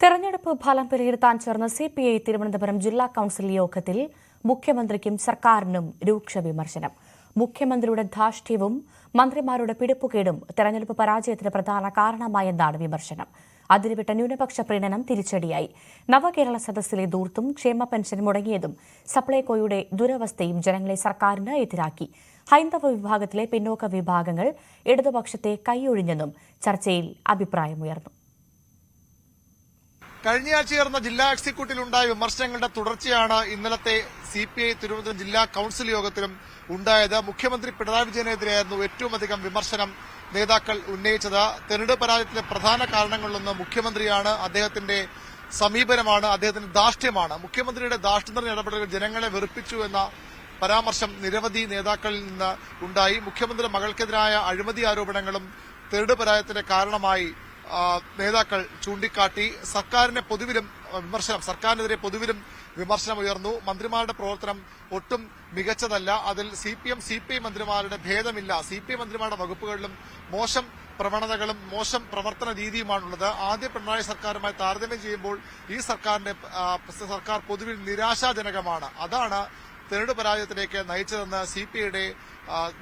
തെരഞ്ഞെടുപ്പ് ഫലം വിലയിരുത്താൻ ചേർന്ന സിപിഐ തിരുവനന്തപുരം ജില്ലാ കൌൺസിൽ യോഗത്തിൽ മുഖ്യമന്ത്രിക്കും സർക്കാരിനും രൂക്ഷ വിമർശനം. മുഖ്യമന്ത്രിയുടെ ധാർഷ്ട്യവും മന്ത്രിമാരുടെ പിടിപ്പുകേടും തെരഞ്ഞെടുപ്പ് പരാജയത്തിന് പ്രധാന കാരണമായെന്നാണ് വിമർശനം. അതിരുവിട്ട ന്യൂനപക്ഷ പ്രീണനം തിരിച്ചടിയായി. നവകേരള സദസ്സിലെ ധൂർത്തും ക്ഷേമ പെൻഷൻ മുടങ്ങിയതും സപ്ലൈകോയുടെ ദുരവസ്ഥയും ജനങ്ങളെ സർക്കാരിന് എതിരാക്കി. ഹൈന്ദവ വിഭാഗത്തിലെ പിന്നോക്ക വിഭാഗങ്ങൾ ഇടതുപക്ഷത്തെ കൈയൊഴിഞ്ഞെന്നും ചർച്ചയിൽ അഭിപ്രായമുയർന്നു. കഴിഞ്ഞയാഴ്ച ചേർന്ന ജില്ലാ എക്സിക്യൂട്ടീവിലുണ്ടായ വിമർശനങ്ങളുടെ തുടർച്ചയാണ് ഇന്നലത്തെ സിപിഐ തിരുവനന്തപുരം ജില്ലാ കൌൺസിൽ യോഗത്തിലും ഉണ്ടായത്. മുഖ്യമന്ത്രി പിണറായി വിജയനെതിരെയായിരുന്നു ഏറ്റവും അധികം വിമർശനം നേതാക്കൾ ഉന്നയിച്ചത്. തെരഞ്ഞെടുപ്പ് പരാജയത്തിലെ പ്രധാന കാരണങ്ങളിലൊന്ന് മുഖ്യമന്ത്രിയാണ്, അദ്ദേഹത്തിന്റെ സമീപനമാണ്, അദ്ദേഹത്തിന്റെ ധാർഷ്ട്യമാണ്. മുഖ്യമന്ത്രിയുടെ ധാർഷ്ട്യം നിറഞ്ഞ ഇടപെടലുകൾ ജനങ്ങളെ വെറുപ്പിച്ചു എന്ന പരാമർശം നിരവധി നേതാക്കളിൽ നിന്ന് ഉണ്ടായി. മുഖ്യമന്ത്രി മകൾക്കെതിരായ അഴിമതി ആരോപണങ്ങളും തെരഞ്ഞെടുപ്പ് പരാജയത്തിന്റെ കാരണമായി നേതാക്കൾ ചൂണ്ടിക്കാട്ടി. സർക്കാരിനെതിരെ പൊതുവിലും വിമർശനം ഉയർന്നു. മന്ത്രിമാരുടെ പ്രവർത്തനം ഒട്ടും മികച്ചതല്ല, അതിൽ സിപിഐ മന്ത്രിമാരുടെ ഭേദമില്ല. സിപിഐ മന്ത്രിമാരുടെ വകുപ്പുകളിലും മോശം പ്രവണതകളും മോശം പ്രവർത്തന രീതിയുമാണുള്ളത്. ആദ്യ പിണറായി സർക്കാരുമായി താരതമ്യം ചെയ്യുമ്പോൾ ഈ സർക്കാർ പൊതുവിൽ നിരാശാജനകമാണ്. അതാണ് തെരഞ്ഞെടുപ്പ് പരാജയത്തിലേക്ക് നയിച്ചതെന്ന് സിപിഐയുടെ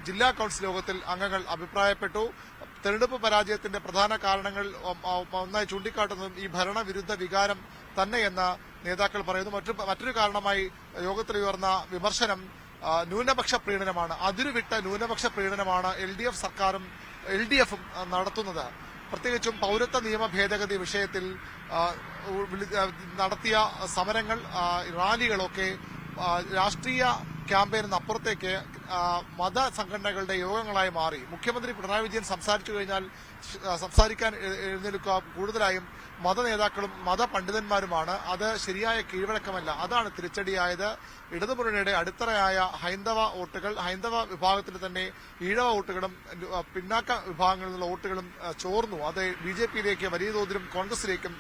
ജില്ലാ കൌൺസിൽ യോഗത്തിൽ അംഗങ്ങൾ അഭിപ്രായപ്പെട്ടു. തെരഞ്ഞെടുപ്പ് പരാജയത്തിന്റെ പ്രധാന കാരണങ്ങൾ ഒന്നായി ചൂണ്ടിക്കാട്ടുന്നതും ഈ ഭരണവിരുദ്ധ വികാരം തന്നെയെന്ന് നേതാക്കൾ പറയുന്നു. മറ്റൊരു കാരണമായി യോഗത്തിൽ ഉയർന്ന വിമർശനം ന്യൂനപക്ഷ പ്രീണനമാണ്. അതിരുവിട്ട ന്യൂനപക്ഷ പ്രീണനമാണ് എൽഡിഎഫും നടത്തുന്നത്. പ്രത്യേകിച്ചും പൌരത്വ നിയമ ഭേദഗതി വിഷയത്തിൽ നടത്തിയ സമരങ്ങൾ, റാലികളൊക്കെ രാഷ്ട്രീയ ക്യാമ്പയിന് അപ്പുറത്തേക്ക് മതസംഘടനകളുടെ യോഗങ്ങളായി മാറി. മുഖ്യമന്ത്രി പിണറായി വിജയൻ സംസാരിക്കാൻ എഴുന്നേൽക്കുക കൂടുതലായും മതനേതാക്കളും മതപണ്ഡിതന്മാരുമാണ്. അത് ശരിയായ കീഴ്വഴക്കമല്ല. അതാണ് തിരിച്ചടിയായത്. ഇടതുമുന്നണിയുടെ അടിത്തറയായ ഹൈന്ദവ വോട്ടുകൾ, ഹൈന്ദവ വിഭാഗത്തിൽ തന്നെ ഈഴവ വോട്ടുകളും പിന്നാക്ക വിഭാഗങ്ങളിൽ നിന്നുള്ള വോട്ടുകളും ചോർന്നു. അത് ബിജെപിയിലേക്ക് വലിയ തോതിലും കോൺഗ്രസിലേക്കും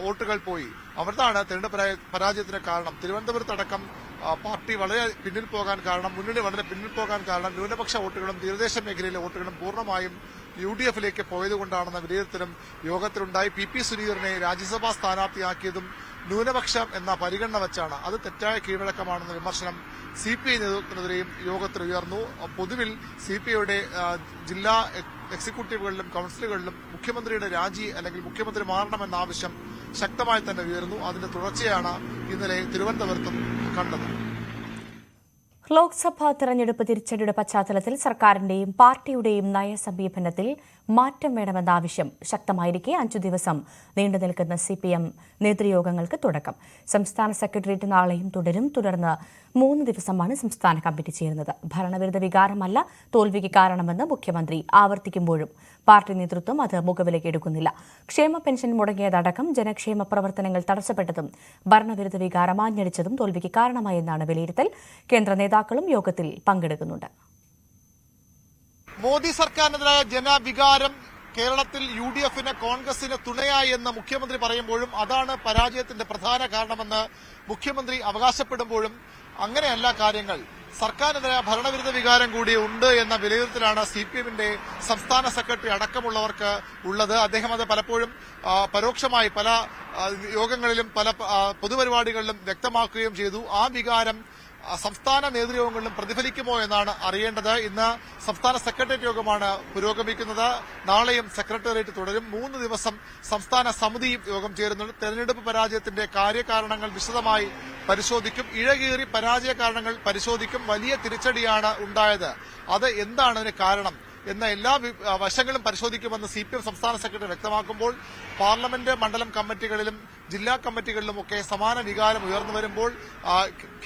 വോട്ടുകൾ പോയി. അവിടുത്താണ് തെരഞ്ഞെടുപ്പ് പരാജയത്തിന് കാരണം. തിരുവനന്തപുരത്തടക്കം പാർട്ടി വളരെ പിന്നിൽ പോകാൻ കാരണം, മുന്നണി വളരെ പിന്നിൽ പോകാൻ കാരണം ന്യൂനപക്ഷ വോട്ടുകളും തീരദേശ മേഖലയിലെ വോട്ടുകളും പൂർണ്ണമായും യുഡിഎഫിലേക്ക് പോയതുകൊണ്ടാണെന്ന വിലയിരുത്തലും യോഗത്തിലുണ്ടായി. പി സുനീറിനെ രാജ്യസഭാ സ്ഥാനാർത്ഥിയാക്കിയതും ന്യൂനപക്ഷം എന്ന പരിഗണന വെച്ചാണ്. അത് തെറ്റായ കീഴ്വഴക്കമാണെന്ന വിമർശനം സിപിഐ നേതൃത്വത്തിനെതിരെയും യോഗത്തിൽ ഉയർന്നു. പൊതുവിൽ സിപിഐയുടെ ജില്ലാ എക്സിക്യൂട്ടീവുകളിലും കൌൺസിലുകളിലും മുഖ്യമന്ത്രിയുടെ രാജി അല്ലെങ്കിൽ മുഖ്യമന്ത്രി മാറണമെന്ന ആവശ്യം ശക്തമായി തന്നെ ഉയർന്നു. അതിന്റെ തുടർച്ചയാണ് ഇന്നലെ തിരുവനന്തപുരത്തും കണ്ടത്. ലോക്സഭാ തെരഞ്ഞെടുപ്പ് തിരിച്ചടിയുടെ പശ്ചാത്തലത്തിൽ സർക്കാരിന്റെയും പാർട്ടിയുടെയും നയസമീപനത്തിൽ മാറ്റം വേണമെന്ന ആവശ്യം ശക്തമായിരിക്കെ 5 ദിവസം നീണ്ടുനിൽക്കുന്ന സിപിഎം നേതൃയോഗങ്ങൾക്ക് തുടക്കം. സംസ്ഥാന സെക്രട്ടേറിയറ്റ് നാളെയും തുടരും. തുടർന്ന് 3 ദിവസമാണ് സംസ്ഥാന കമ്മിറ്റി ചേരുന്നത്. ഭരണവിരുദ്ധ വികാരമല്ല തോൽവിക്ക് കാരണമെന്ന് മുഖ്യമന്ത്രി ആവർത്തിക്കുമ്പോഴും പാർട്ടി നേതൃത്വം അത് മുഖവിലേക്ക് എടുക്കുന്നില്ല. ക്ഷേമ പെൻഷൻ മുടങ്ങിയതടക്കം ജനക്ഷേമ പ്രവർത്തനങ്ങൾ തടസ്സപ്പെട്ടതും ഭരണവിരുദ്ധ വികാരം ആഞ്ഞടിച്ചതും തോൽവിക്ക് കാരണമായെന്നാണ് വിലയിരുത്തൽ. കേന്ദ്ര നേതാക്കളും യോഗത്തിൽ പങ്കെടുക്കുന്നുണ്ട്. മോദി സർക്കാരിനെതിരായ ജനവികാരം കേരളത്തിൽ യുഡിഎഫിന് കോൺഗ്രസിന് തുണയായി എന്ന് മുഖ്യമന്ത്രി പറയുമ്പോഴും അതാണ് പരാജയത്തിന്റെ പ്രധാന കാരണമെന്ന് മുഖ്യമന്ത്രി അവകാശപ്പെടുമ്പോഴും അങ്ങനെയല്ല കാര്യങ്ങൾ. സർക്കാരിനെതിരായ ഭരണവിരുദ്ധ വികാരം കൂടി ഉണ്ട് എന്ന വിലയിരുത്തലാണ് സിപിഎമ്മിന്റെ സംസ്ഥാന സെക്രട്ടറി അടക്കമുള്ളവർക്ക് ഉള്ളത്. അദ്ദേഹം അത് പലപ്പോഴും പരോക്ഷമായി പല യോഗങ്ങളിലും പല പൊതുപരിപാടികളിലും വ്യക്തമാക്കുകയും ചെയ്തു. ആ വികാരം സംസ്ഥാന നേതൃയോഗങ്ങളിലും പ്രതിഫലിക്കുമോ എന്നാണ് അറിയേണ്ടത്. ഇന്ന് സംസ്ഥാന സെക്രട്ടേറിയറ്റ് യോഗമാണ് പുരോഗമിക്കുന്നത്. നാളെയും സെക്രട്ടേറിയറ്റ് തുടരും. 3 ദിവസം സംസ്ഥാന സമിതി യോഗം ചേരുന്നുണ്ട്. തെരഞ്ഞെടുപ്പ് പരാജയത്തിന്റെ കാര്യകാരണങ്ങൾ വിശദമായി പരിശോധിക്കും. ഇഴകീറി പരാജയ കാരണങ്ങൾ പരിശോധിക്കും. വലിയ തിരിച്ചടിയാണ് ഉണ്ടായത്, അത് എന്താണ് അതിന് കാരണം എന്ന എല്ലാ വശങ്ങളും പരിശോധിക്കുമെന്ന് സിപിഎം സംസ്ഥാന സെക്രട്ടറി വ്യക്തമാക്കുമ്പോൾ പാർലമെന്റ് മണ്ഡലം കമ്മിറ്റികളിലും ജില്ലാ കമ്മിറ്റികളിലുമൊക്കെ സമാന വികാരം ഉയർന്നു വരുമ്പോൾ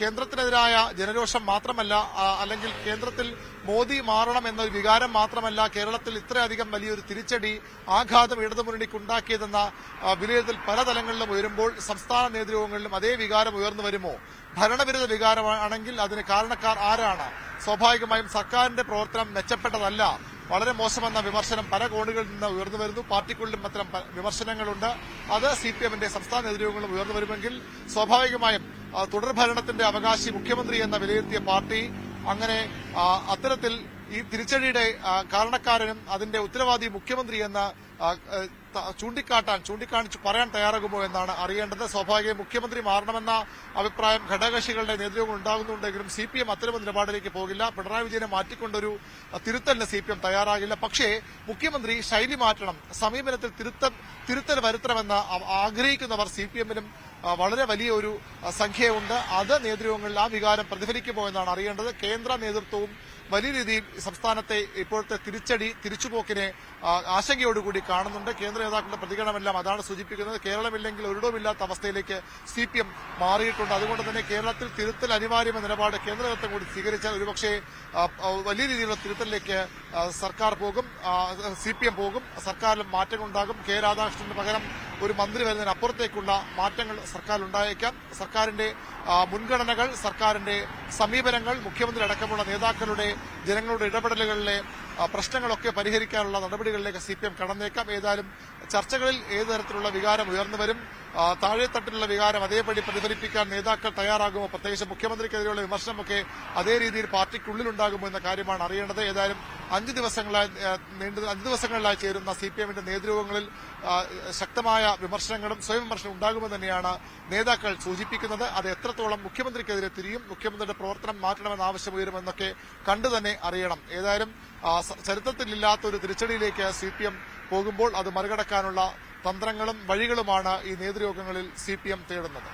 കേന്ദ്രത്തിനെതിരായ ജനരോഷം മാത്രമല്ല, അല്ലെങ്കിൽ കേന്ദ്രത്തിൽ മോദി മാറണം എന്നൊരു വികാരം മാത്രമല്ല, കേരളത്തിൽ ഇത്രയധികം വലിയൊരു തിരിച്ചടി ആഘാതം ഇടതുമുന്നണിക്ക് ഉണ്ടാക്കിയതെന്ന വിലയിരുത്തൽ പല തലങ്ങളിലും ഉയരുമ്പോൾ സംസ്ഥാന നേതൃയോഗങ്ങളിലും അതേ വികാരം ഉയർന്നു വരുമോ? ഭരണവിരുദ്ധ വികാരമാണെങ്കിൽ അതിന് കാരണക്കാർ ആരാണ്? സ്വാഭാവികമായും സർക്കാരിന്റെ പ്രവർത്തനം മെച്ചപ്പെട്ടതല്ല, വളരെ മോശമെന്ന വിമർശനം പല കോണുകളിൽ നിന്ന് ഉയർന്നു വരുന്നു. പാർട്ടിക്കുള്ളിലും അത്തരം വിമർശനങ്ങളുണ്ട്. അത് സിപിഎമ്മിന്റെ സംസ്ഥാന നേതൃയോഗങ്ങളും ഉയർന്നു വരുമെങ്കിൽ സ്വാഭാവികമായും തുടർഭരണത്തിന്റെ അവകാശി മുഖ്യമന്ത്രി എന്ന വിലയിരുത്തിയ പാർട്ടി അങ്ങനെ അത്തരത്തിൽ ഈ തിരിച്ചടിയുടെ കാരണക്കാരനും അതിന്റെ ഉത്തരവാദി മുഖ്യമന്ത്രി എന്ന ചൂണ്ടിക്കാണിച്ച് പറയാൻ തയ്യാറാകുമോ എന്നാണ് അറിയേണ്ടത്. സ്വാഭാവികമായി മുഖ്യമന്ത്രി മാറണമെന്ന അഭിപ്രായം ഘടകകക്ഷികളുടെ നേതൃത്വം ഉണ്ടാകുന്നുണ്ടെങ്കിലും CPM അത്തരമൊരു നിലപാടിലേക്ക് പോകില്ല. പിണറായി വിജയനെ മാറ്റിക്കൊണ്ടൊരു തിരുത്തലിന് CPM തയ്യാറാകില്ല. പക്ഷേ മുഖ്യമന്ത്രി ശൈലി മാറ്റണം, സമീപനത്തിൽ തിരുത്തൽ വരുത്തണമെന്ന് ആഗ്രഹിക്കുന്നവർ CPM-നും വളരെ വലിയ ഒരു സംഖ്യയുണ്ട്. അത് നേതൃത്വങ്ങളിൽ ആ വികാരം പ്രതിഫലിക്കുമോ എന്നാണ് അറിയേണ്ടത്. കേന്ദ്ര നേതൃത്വവും വലിയ രീതിയിൽ സംസ്ഥാനത്തെ ഇപ്പോഴത്തെ തിരിച്ചുപോക്കിനെ ആശങ്കയോടുകൂടി കാണുന്നുണ്ട്. കേന്ദ്ര നേതാക്കളുടെ പ്രതികരണമെല്ലാം അതാണ് സൂചിപ്പിക്കുന്നത്. കേരളമില്ലെങ്കിൽ ഒരിടവുമില്ലാത്ത അവസ്ഥയിലേക്ക് CPM മാറിയിട്ടുണ്ട്. അതുകൊണ്ട് തന്നെ കേരളത്തിൽ തിരുത്തൽ അനിവാര്യമായ നിലപാട് കേന്ദ്ര നേതൃത്വം കൂടി സ്വീകരിച്ചാൽ ഒരുപക്ഷെ വലിയ രീതിയിലുള്ള തിരുത്തലിലേക്ക് സർക്കാർ പോകും, CPM പോകും, സർക്കാരിൽ മാറ്റങ്ങളുണ്ടാകും. കെ രാധാകൃഷ്ണന് പകരം ഒരു മന്ത്രി വരുന്നതിനപ്പുറത്തേക്കുള്ള മാറ്റങ്ങൾ സർക്കാർ ഉണ്ടായേക്കാം. സർക്കാരിന്റെ മുൻഗണനകൾ, സർക്കാരിന്റെ സമീപനങ്ങൾ, മുഖ്യമന്ത്രി അടക്കമുള്ള നേതാക്കളുടെ ജനങ്ങളുടെ ഇടപെടലുകളിലെ പ്രശ്നങ്ങളൊക്കെ പരിഹരിക്കാനുള്ള നടപടികളിലേക്ക് CPM കടന്നേക്കാം. ഏതായാലും ചർച്ചകളിൽ ഏതു തരത്തിലുള്ള വികാരം ഉയർന്നുവരും, താഴെത്തട്ടിലുള്ള വികാരം അതേപടി പ്രതിഫലിപ്പിക്കാൻ നേതാക്കൾ തയ്യാറാകുമോ, പ്രത്യേകിച്ച് മുഖ്യമന്ത്രിക്കെതിരെയുള്ള വിമർശനമൊക്കെ അതേ രീതിയിൽ പാർട്ടിക്കുള്ളിലുണ്ടാകുമോ എന്ന കാര്യമാണ് അറിയേണ്ടത്. ഏതായാലും 5 ദിവസങ്ങളിലായി ചേരുന്ന CPM-ന്റെ നേതൃയോഗങ്ങളിൽ ശക്തമായ വിമർശനങ്ങളും സ്വയം വിമർശനം ഉണ്ടാകുമെന്ന് തന്നെയാണ് നേതാക്കൾ സൂചിപ്പിക്കുന്നത്. അത് എത്രത്തോളം മുഖ്യമന്ത്രിക്കെതിരെ തിരിയും, മുഖ്യമന്ത്രിയുടെ പ്രവർത്തനം മാറ്റണമെന്ന ആവശ്യം ഉയരുമെന്നൊക്കെ കണ്ടു തന്നെ അറിയണം. ഏതായാലും ചരിത്രത്തിലില്ലാത്ത ഒരു തിരിച്ചടിയിലേക്ക് CPM പോകുമ്പോൾ അത് മറികടക്കാനുള്ള തന്ത്രങ്ങളും വഴികളുമാണ് ഈ നേതൃയോഗങ്ങളിൽ CPM തേടുന്നത്.